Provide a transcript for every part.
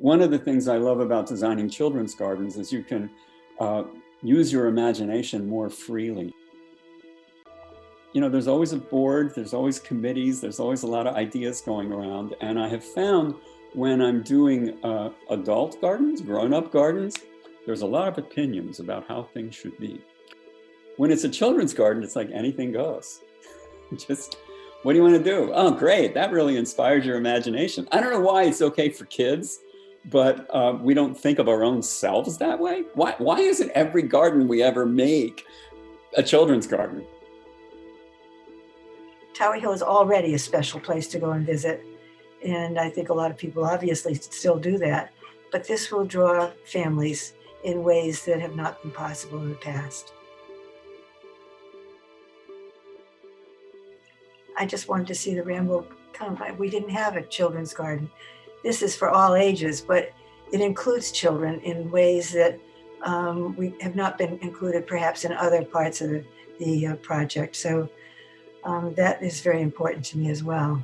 One of the things I love about designing children's gardens is you can use your imagination more freely. You know, there's always a board, there's always committees, there's always a lot of ideas going around. And I have found when I'm doing adult gardens, grown-up gardens, there's a lot of opinions about how things should be. When it's a children's garden, it's like anything goes. Just, what do you want to do? Oh, great, that really inspires your imagination. I don't know why it's okay for kids, but we don't think of our own selves that way. Why isn't every garden we ever make a children's garden? Tower Hill is already a special place to go and visit. And I think a lot of people obviously still do that. But this will draw families in ways that have not been possible in the past. I just wanted to see the Ramble come. We didn't have a children's garden. This is for all ages, but it includes children in ways that we have not been included perhaps in other parts of the project. So that is very important to me as well.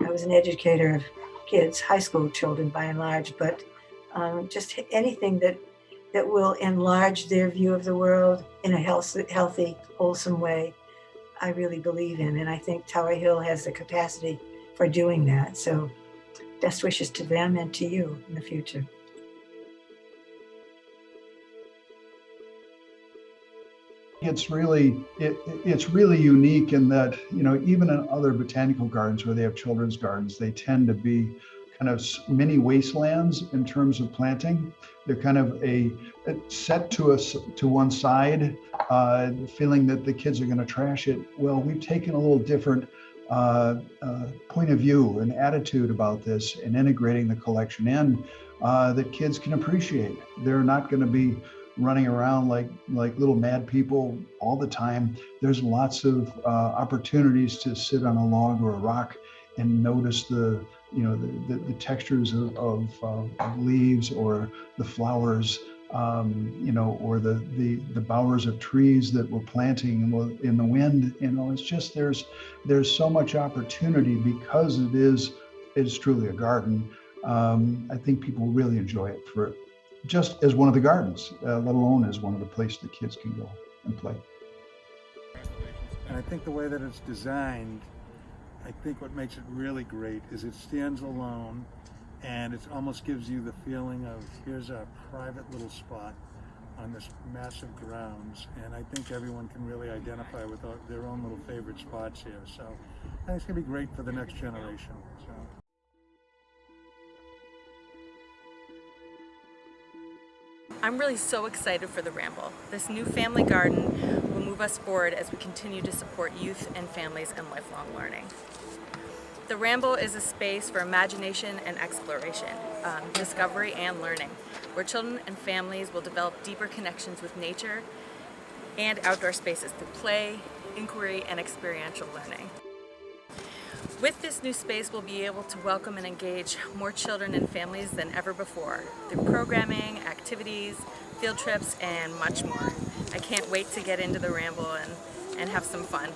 I was an educator of kids, high school children by and large, but just anything that will enlarge their view of the world in a healthy, wholesome way, I really believe in. And I think Tower Hill has the capacity for doing that. So best wishes to them and to you in the future. It's really unique in that, you know, even in other botanical gardens where they have children's gardens, they tend to be kind of mini wastelands in terms of planting. They're kind of a set to one side, feeling that the kids are going to trash it. Well, we've taken a little different point of view and attitude about this and integrating the collection in that kids can appreciate. They're not going to be running around like little mad people all the time. There's lots of opportunities to sit on a log or a rock and notice the textures of leaves or the flowers, or the bowers of trees that we're planting in the wind. You know, it's just there's so much opportunity because it is truly a garden. I think people really enjoy it for just as one of the gardens, let alone as one of the places the kids can go and play. And I think the way that it's designed, I think what makes it really great is it stands alone, and it almost gives you the feeling of here's a private little spot on this massive grounds, and I think everyone can really identify with their own little favorite spots here. So I think it's going to be great for the next generation. So. I'm really so excited for the Ramble. This new family garden will move us forward as we continue to support youth and families in lifelong learning. The Ramble is a space for imagination and exploration, discovery and learning, where children and families will develop deeper connections with nature and outdoor spaces through play, inquiry, and experiential learning. With this new space, we'll be able to welcome and engage more children and families than ever before through programming, activities, field trips, and much more. I can't wait to get into the Ramble and have some fun.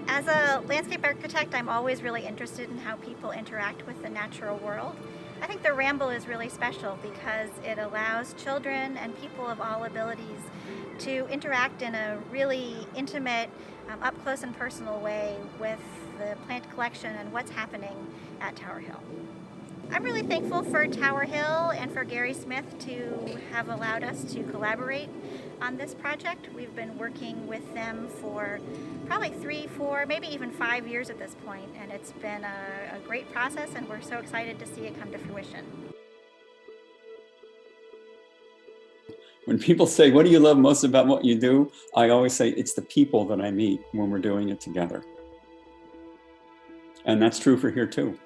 As a landscape architect, I'm always really interested in how people interact with the natural world. I think the Ramble is really special because it allows children and people of all abilities to interact in a really intimate, up close and personal way with the plant collection and what's happening at Tower Hill. I'm really thankful for Tower Hill and for Gary Smith to have allowed us to collaborate on this project. We've been working with them for probably 3, 4, maybe even 5 years at this point, and it's been a great process, and we're so excited to see it come to fruition. When people say, what do you love most about what you do? I always say, it's the people that I meet when we're doing it together. And that's true for here too.